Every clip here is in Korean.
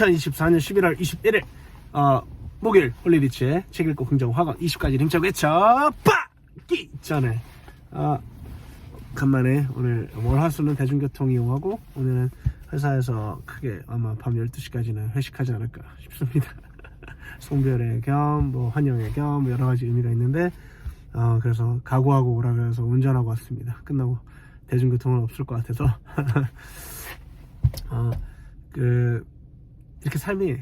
2024년 11월 21일 목요일 홀리리치의 책 읽고 긍정 화강 20가지 힘차고 외쳐 빠기 전에 간만에 오늘 월화수는 대중교통 이용하고 오늘은 회사에서 크게 아마 밤 12시까지는 회식하지 않을까 싶습니다. 송별회 겸 환영회 겸 여러가지 의미가 있는데 그래서 각오하고 오라 그래서 운전하고 왔습니다. 끝나고 대중교통은 없을 것 같아서 이렇게 삶이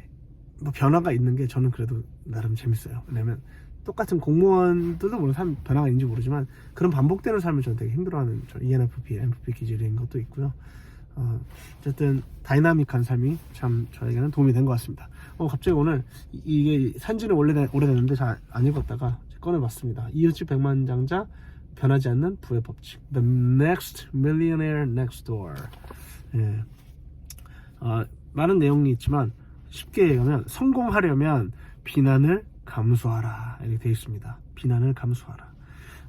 변화가 있는 게 저는 그래도 나름 재밌어요. 왜냐면 똑같은 공무원들도 물론 삶 변화가 있는지 모르지만 그런 반복되는 삶을 저는 되게 힘들어하는 ENFP, MFP 기질인 것도 있고요. 어쨌든 다이나믹한 삶이 참 저에게는 도움이 된 것 같습니다. 갑자기 오늘 이게 산지는 오래됐는데 잘 안 읽었다가 꺼내봤습니다. 이웃집 백만장자 변하지 않는 부의 법칙. The Next Millionaire Next Door. 예. 많은 내용이 있지만 쉽게 얘기하면 성공하려면 비난을 감수하라 이렇게 되어 있습니다. 비난을 감수하라.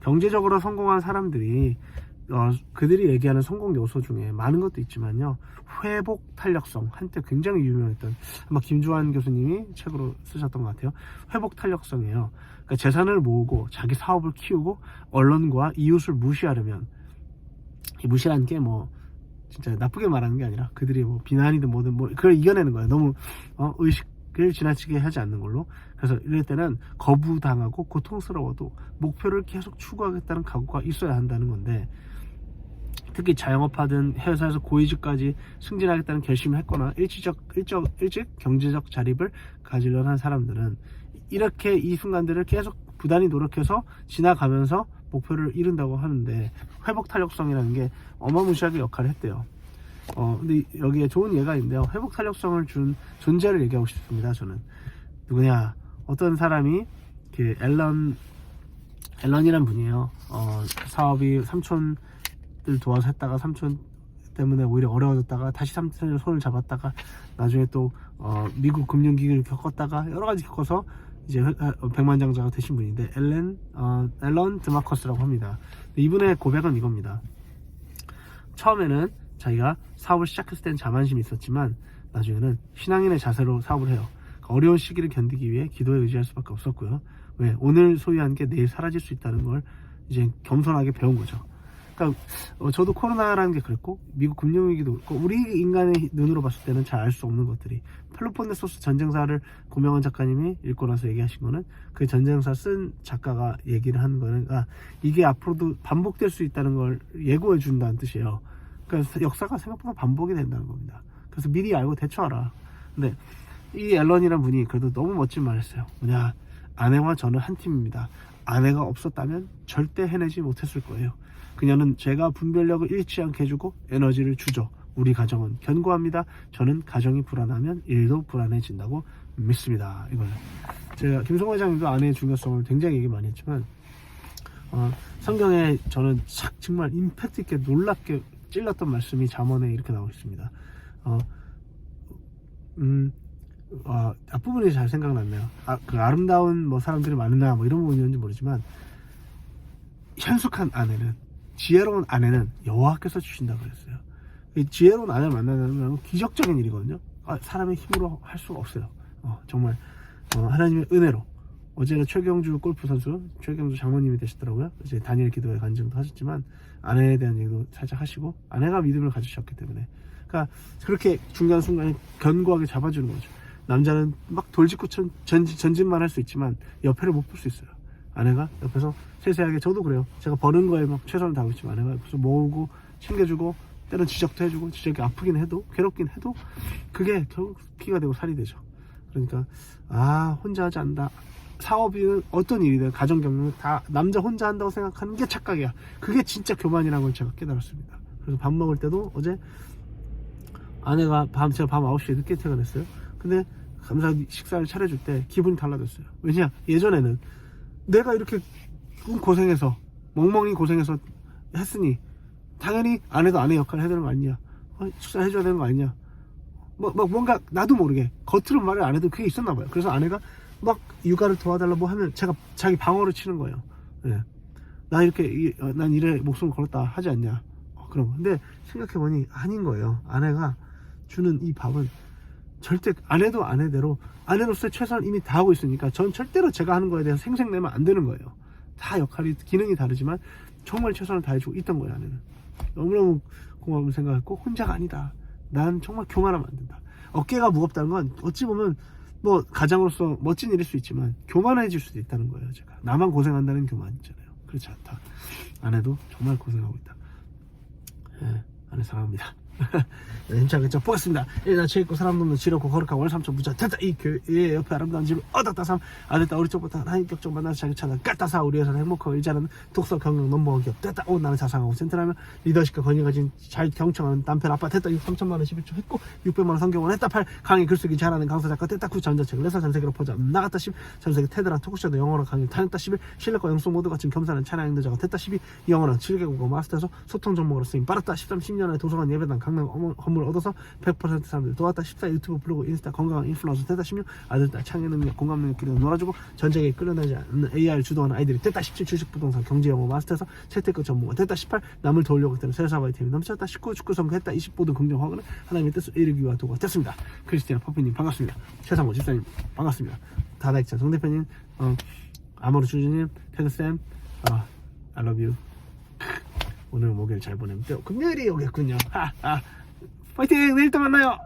경제적으로 성공한 사람들이 그들이 얘기하는 성공 요소 중에 많은 것도 있지만요, 회복 탄력성, 한때 굉장히 유명했던 아마 김주환 교수님이 책으로 쓰셨던 것 같아요. 회복 탄력성이에요. 그러니까 재산을 모으고 자기 사업을 키우고 언론과 이웃을 무시하려면, 이 무시라는 게 진짜 나쁘게 말하는 게 아니라 그들이 비난이든 뭐든 그걸 이겨내는 거예요. 너무 의식을 지나치게 하지 않는 걸로. 그래서 이럴 때는 거부당하고 고통스러워도 목표를 계속 추구하겠다는 각오가 있어야 한다는 건데, 특히 자영업하든 회사에서 고위직까지 승진하겠다는 결심을 했거나 일찍 경제적 자립을 가지려는 한 사람들은 이렇게 이 순간들을 계속 부단히 노력해서 지나가면서 목표를 이룬다고 하는데, 회복 탄력성이라는 게 어마무시하게 역할을 했대요. 근데 여기에 좋은 예가 있는데요. 회복 탄력성을 준 존재를 얘기하고 싶습니다. 저는 누구냐, 어떤 사람이 앨런이란 분이에요. 사업이 삼촌들 도와서 했다가 삼촌 때문에 오히려 어려워졌다가 다시 삼촌을 손을 잡았다가 나중에 또 미국 금융위기를 겪었다가 여러 가지 겪어서 이제 백만장자가 되신 분인데, 앨런 드마커스라고 합니다. 이분의 고백은 이겁니다. 처음에는 자기가 사업을 시작했을 땐 자만심이 있었지만 나중에는 신앙인의 자세로 사업을 해요. 어려운 시기를 견디기 위해 기도에 의지할 수밖에 없었고요. 왜? 오늘 소유한 게 내일 사라질 수 있다는 걸 이제 겸손하게 배운 거죠. 그러니까 저도 코로나라는 게 그랬고, 미국 금융위기도 그렇고, 우리 인간의 눈으로 봤을 때는 잘 알 수 없는 것들이, 펠로폰네소스 전쟁사를 고명환 작가님이 읽고 나서 얘기하신 거는, 그 전쟁사 쓴 작가가 얘기를 하는 거는 이게 앞으로도 반복될 수 있다는 걸 예고해 준다는 뜻이에요. 그러니까 역사가 생각보다 반복이 된다는 겁니다. 그래서 미리 알고 대처하라. 근데 이 앨런이라는 분이 그래도 너무 멋진 말을 했어요. 뭐냐, 아내와 저는 한 팀입니다. 아내가 없었다면 절대 해내지 못했을 거예요. 그녀는 제가 분별력을 잃지 않게 해주고 에너지를 주죠. 우리 가정은 견고합니다. 저는 가정이 불안하면 일도 불안해진다고 믿습니다. 이거는 제가 김성호 회장님도 아내의 중요성을 굉장히 얘기 많이 했지만, 성경에 저는 정말 임팩트 있게 놀랍게 찔렀던 말씀이 잠언에 이렇게 나오고 있습니다. 앞부분이 잘 생각났네요. 그 아름다운 사람들이 많으나 이런 부분이었는지 모르지만, 현숙한 아내는, 지혜로운 아내는 여호와께서 주신다고 그랬어요. 이 지혜로운 아내를 만나는 건 기적적인 일이거든요. 사람의 힘으로 할 수가 없어요. 정말 하나님의 은혜로. 어제는 최경주 골프 선수, 최경주 장모님이 되시더라고요. 이제 단일 기도회 간증도 하셨지만 아내에 대한 얘기도 살짝 하시고, 아내가 믿음을 가지셨기 때문에, 그러니까 그렇게 중요한 순간에 견고하게 잡아주는 거죠. 남자는 막 돌직구처럼 전진만 할 수 있지만 옆에를 못 볼 수 있어요. 아내가 옆에서 세세하게, 저도 그래요. 제가 버는 거에 막 최선을 다하고 있지만 아내가 옆에서 모으고 챙겨주고, 때론 지적도 해주고, 지적이 아프긴 해도 괴롭긴 해도 그게 결국 피가 되고 살이 되죠. 그러니까 혼자 하지 않는다. 사업이든 어떤 일이든 가정 경영은 다 남자 혼자 한다고 생각하는 게 착각이야. 그게 진짜 교만이라는 걸 제가 깨달았습니다. 그래서 밥 먹을 때도 어제 아내가 제가 밤 9시에 늦게 퇴근했어요. 근데 감사하게 식사를 차려줄 때 기분이 달라졌어요. 왜냐, 예전에는 내가 이렇게 고생해서 멍멍이 고생해서 했으니 당연히 아내도 아내 역할을 해야 되는 거 아니냐, 식사해줘야 되는 거 아니냐, 뭔가 나도 모르게 겉으로 말을 안 해도 그게 있었나 봐요. 그래서 아내가 막 육아를 도와달라 하면 제가 자기 방어를 치는 거예요. 네. 나 이렇게 난 일에 목숨을 걸었다 하지 않냐, 그런 거. 근데 생각해보니 아닌 거예요. 아내가 주는 이 밥은 절대 아내대로 아내로서의 최선을 이미 다하고 있으니까 전 절대로 제가 하는 거에 대해서 생색내면 안 되는 거예요. 다 역할이 기능이 다르지만 정말 최선을 다해주고 있던 거예요. 아내는 너무너무 고마운 생각했고 혼자가 아니다. 난 정말 교만하면 안 된다. 어깨가 무겁다는 건 어찌 보면 뭐 가장으로서 멋진 일일 수 있지만 교만해질 수도 있다는 거예요. 제가 나만 고생한다는 교만 있잖아요. 그렇지 않다. 아내도 정말 고생하고 있다. 예, 아내 사랑합니다. 힘차게 좀 보겠습니다. 나 죄있고 사람 돕는 지렸고 거룩한 월 3천 부자 됐다. 이 교회 옆에 아름다운 집을 얻었다. 3 아들다 우리 쪽부터 하인격적 만나서 자기 찾아 깠다. 4 우리 회사는 행복하고 일자는 독서 경영 넘버원 기업 됐다. 5 나는 자상하고 센트라면 리더십과 권위 가진 잘 경청하는 남편 아빠 됐다. 6 3천만원 11조 했고 600만원 성경원 했다. 8 강의 글쓰기 잘하는 강사 작가 됐다. 9 전자책을 내서 전세계로 퍼져 나갔다. 10 전세계 테드랑 토크쇼도 영어로 강의 다녔다. 11 실력과 영성 모두 갖춘 겸손한 찬양 인도자가 됐다. 12 영어랑 7개국어 마스터에서 소통 전문으로 쓰임 빨았다. 13 10년에 도서관 예배당 강남 건물 얻어서 100% 사람들 도왔다. 14 유튜브 블로그 인스타 건강한 인플루언서 됐다. 16 아들딸 창의 능력 공감 능력 기르는 놀아주고 전쟁에 끌려나지 않는 AI를 주도하는 아이들이 됐다. 17 주식 부동산 경제 영어 마스터에서 채택급 전문가 됐다. 18 남을 도우려고 했다는 세사 바이템이 넘쳤다. 19 축구 선거 했다. 20 모든 긍정 확언은 하나님의 뜻을 이루기 위한 도구가 됐습니다. 크리스티나 퍼피님 반갑습니다. 최상호 집사님 반갑습니다. 다다익찬 송대표님 아모르 주주님 테드쌤 I love you. 오늘 목요일 잘 보내면 또 금요일이 오겠군요. 파이팅! 내일 또 만나요.